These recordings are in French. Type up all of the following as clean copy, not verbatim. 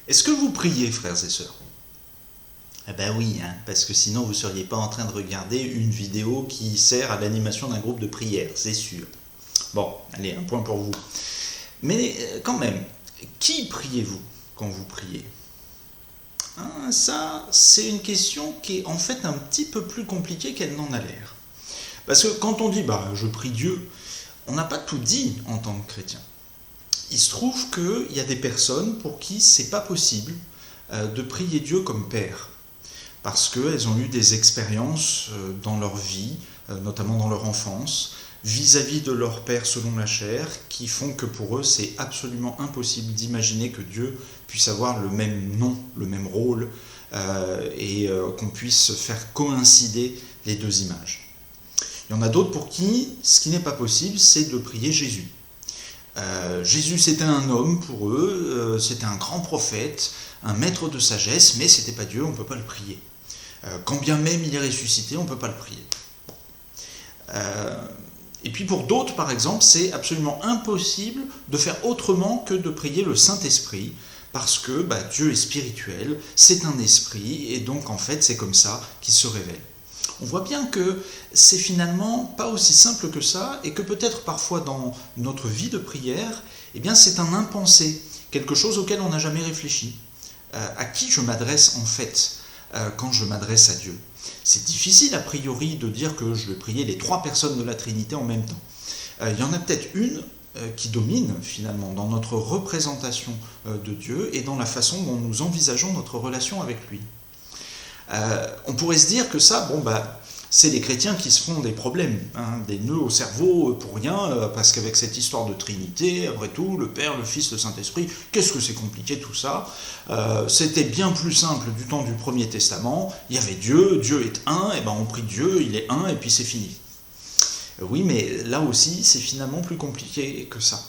Est-ce que vous priez, frères et sœurs? Eh ben oui, parce que sinon vous ne seriez pas en train de regarder une vidéo qui sert à l'animation d'un groupe de prière, c'est sûr. Bon, allez, un point pour vous. Mais quand même, qui priez-vous quand vous priez? Ça, c'est une question qui est en fait un petit peu plus compliquée qu'elle n'en a l'air. Parce que quand on dit je prie Dieu, on n'a pas tout dit en tant que chrétien. Il se trouve qu'il y a des personnes pour qui c'est pas possible de prier Dieu comme Père, parce qu'elles ont eu des expériences dans leur vie, notamment dans leur enfance, vis-à-vis de leur Père selon la chair, qui font que pour eux c'est absolument impossible d'imaginer que Dieu puisse avoir le même nom, le même rôle, et qu'on puisse faire coïncider les deux images. Il y en a d'autres pour qui ce qui n'est pas possible, c'est de prier Jésus. Jésus c'était un homme pour eux, c'était un grand prophète, un maître de sagesse, mais c'était pas Dieu, on ne peut pas le prier. Quand bien même il est ressuscité, on ne peut pas le prier. Et puis pour d'autres, par exemple, c'est absolument impossible de faire autrement que de prier le Saint-Esprit, parce que Dieu est spirituel, c'est un esprit, et donc en fait c'est comme ça qu'il se révèle. On voit bien que c'est finalement pas aussi simple que ça, et que peut-être parfois dans notre vie de prière, c'est un impensé, quelque chose auquel on n'a jamais réfléchi. À qui je m'adresse en fait quand je m'adresse à Dieu? C'est difficile a priori de dire que je vais prier les trois personnes de la Trinité en même temps. Il y en a peut-être une qui domine finalement dans notre représentation de Dieu et dans la façon dont nous envisageons notre relation avec lui. On pourrait se dire que ça, c'est les chrétiens qui se font des problèmes, des nœuds au cerveau pour rien, parce qu'avec cette histoire de Trinité, après tout, le Père, le Fils, le Saint-Esprit, qu'est-ce que c'est compliqué tout ça? C'était bien plus simple du temps du Premier Testament, il y avait Dieu, Dieu est un, et on prie Dieu, il est un, et puis c'est fini. Oui, mais là aussi, c'est finalement plus compliqué que ça.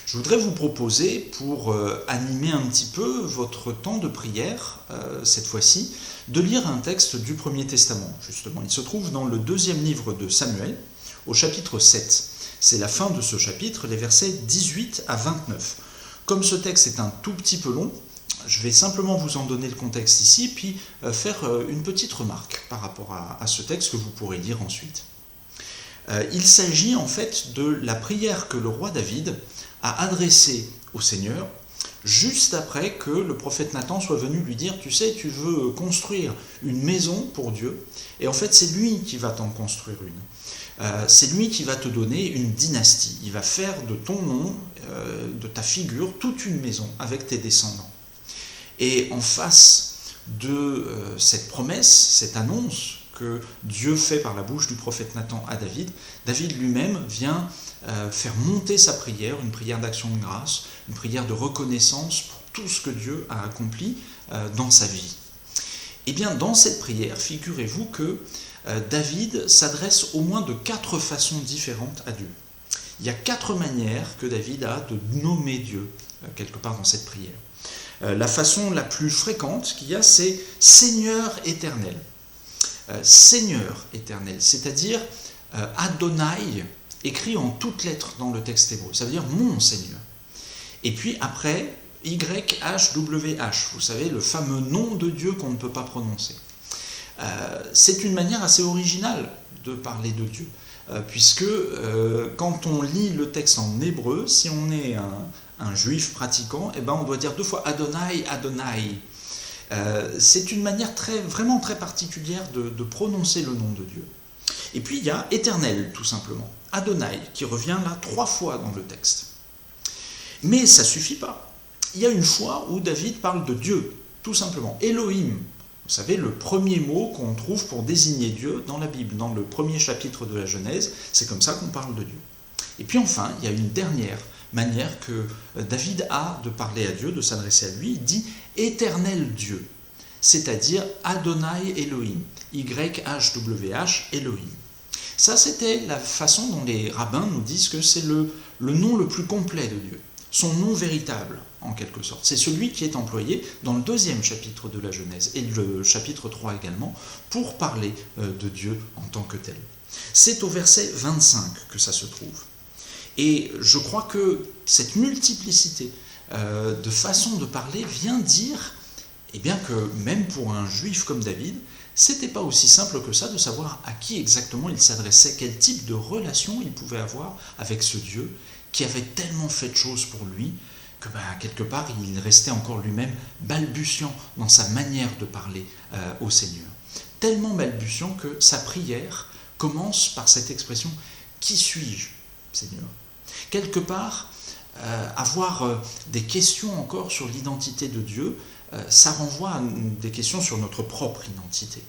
Je voudrais vous proposer, pour animer un petit peu votre temps de prière, cette fois-ci, de lire un texte du Premier Testament, justement. Il se trouve dans le 2e livre de Samuel, au chapitre 7. C'est la fin de ce chapitre, les versets 18 à 29. Comme ce texte est un tout petit peu long, je vais simplement vous en donner le contexte ici, puis faire une petite remarque par rapport à ce texte que vous pourrez lire ensuite. Il s'agit en fait de la prière que le roi David a adressée au Seigneur juste après que le prophète Nathan soit venu lui dire « Tu sais, tu veux construire une maison pour Dieu, et en fait c'est lui qui va t'en construire une. C'est lui qui va te donner une dynastie. Il va faire de ton nom, de ta figure, toute une maison avec tes descendants. » Et en face de cette promesse, cette annonce que Dieu fait par la bouche du prophète Nathan à David, David lui-même vient faire monter sa prière, une prière d'action de grâce, une prière de reconnaissance pour tout ce que Dieu a accompli dans sa vie. Et bien dans cette prière, figurez-vous que David s'adresse au moins de 4 façons différentes à Dieu. Il y a 4 manières que David a de nommer Dieu quelque part dans cette prière. La façon la plus fréquente qu'il y a, c'est « Seigneur éternel ». Seigneur éternel, c'est-à-dire Adonai, écrit en toutes lettres dans le texte hébreu, ça veut dire mon Seigneur. Et puis après, YHWH, vous savez, le fameux nom de Dieu qu'on ne peut pas prononcer. C'est une manière assez originale de parler de Dieu, puisque quand on lit le texte en hébreu, si on est un juif pratiquant, on doit dire 2 fois Adonai, Adonai. C'est une manière vraiment très particulière de prononcer le nom de Dieu. Et puis il y a éternel, tout simplement, Adonai, qui revient là 3 fois dans le texte. Mais ça ne suffit pas. Il y a une fois où David parle de Dieu, tout simplement, Elohim. Vous savez, le premier mot qu'on trouve pour désigner Dieu dans la Bible, dans le 1er chapitre de la Genèse, c'est comme ça qu'on parle de Dieu. Et puis enfin, il y a une dernière manière que David a de parler à Dieu, de s'adresser à lui, il dit « éternel Dieu », c'est-à-dire Adonai Elohim, YHWH Elohim. Ça, c'était la façon dont les rabbins nous disent que c'est le nom le plus complet de Dieu, son nom véritable, en quelque sorte. C'est celui qui est employé dans le 2e chapitre de la Genèse, et le chapitre 3 également, pour parler de Dieu en tant que tel. C'est au verset 25 que ça se trouve. Et je crois que cette multiplicité de façon de parler vient dire eh bien que même pour un juif comme David, c'était pas aussi simple que ça de savoir à qui exactement il s'adressait, quel type de relation il pouvait avoir avec ce Dieu qui avait tellement fait de choses pour lui que quelque part il restait encore lui-même balbutiant dans sa manière de parler au Seigneur. Tellement balbutiant que sa prière commence par cette expression « Qui suis-je, Seigneur ?» Quelque part, avoir des questions encore sur l'identité de Dieu, ça renvoie à des questions sur notre propre identité.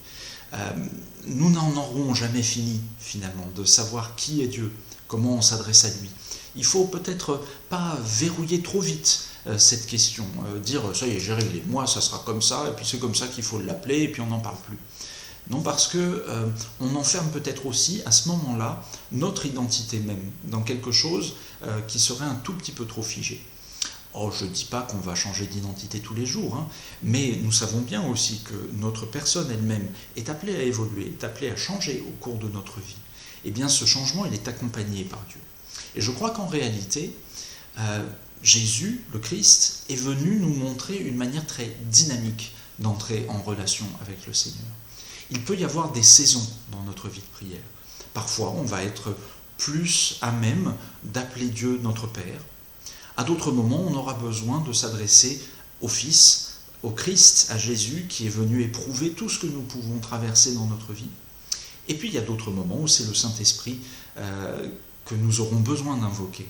Nous n'en aurons jamais fini, finalement, de savoir qui est Dieu, comment on s'adresse à lui. Il faut peut-être pas verrouiller trop vite cette question, dire « ça y est, j'ai réglé, moi ça sera comme ça, et puis c'est comme ça qu'il faut l'appeler, et puis on n'en parle plus ». Non, parce que on enferme peut-être aussi, à ce moment-là, notre identité même dans quelque chose qui serait un tout petit peu trop figé. Oh, je ne dis pas qu'on va changer d'identité tous les jours, hein, mais nous savons bien aussi que notre personne elle-même est appelée à évoluer, est appelée à changer au cours de notre vie. Eh bien, ce changement, il est accompagné par Dieu. Et je crois qu'en réalité, Jésus, le Christ, est venu nous montrer une manière très dynamique d'entrer en relation avec le Seigneur. Il peut y avoir des saisons dans notre vie de prière. Parfois, on va être plus à même d'appeler Dieu notre Père. À d'autres moments, on aura besoin de s'adresser au Fils, au Christ, à Jésus, qui est venu éprouver tout ce que nous pouvons traverser dans notre vie. Et puis, il y a d'autres moments où c'est le Saint-Esprit que nous aurons besoin d'invoquer.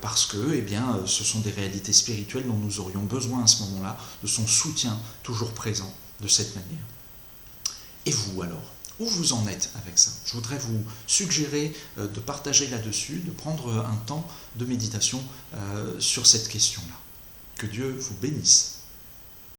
Parce que ce sont des réalités spirituelles dont nous aurions besoin à ce moment-là, de son soutien toujours présent de cette manière. Et vous alors ? Où vous en êtes avec ça ? Je voudrais vous suggérer de partager là-dessus, de prendre un temps de méditation sur cette question-là. Que Dieu vous bénisse.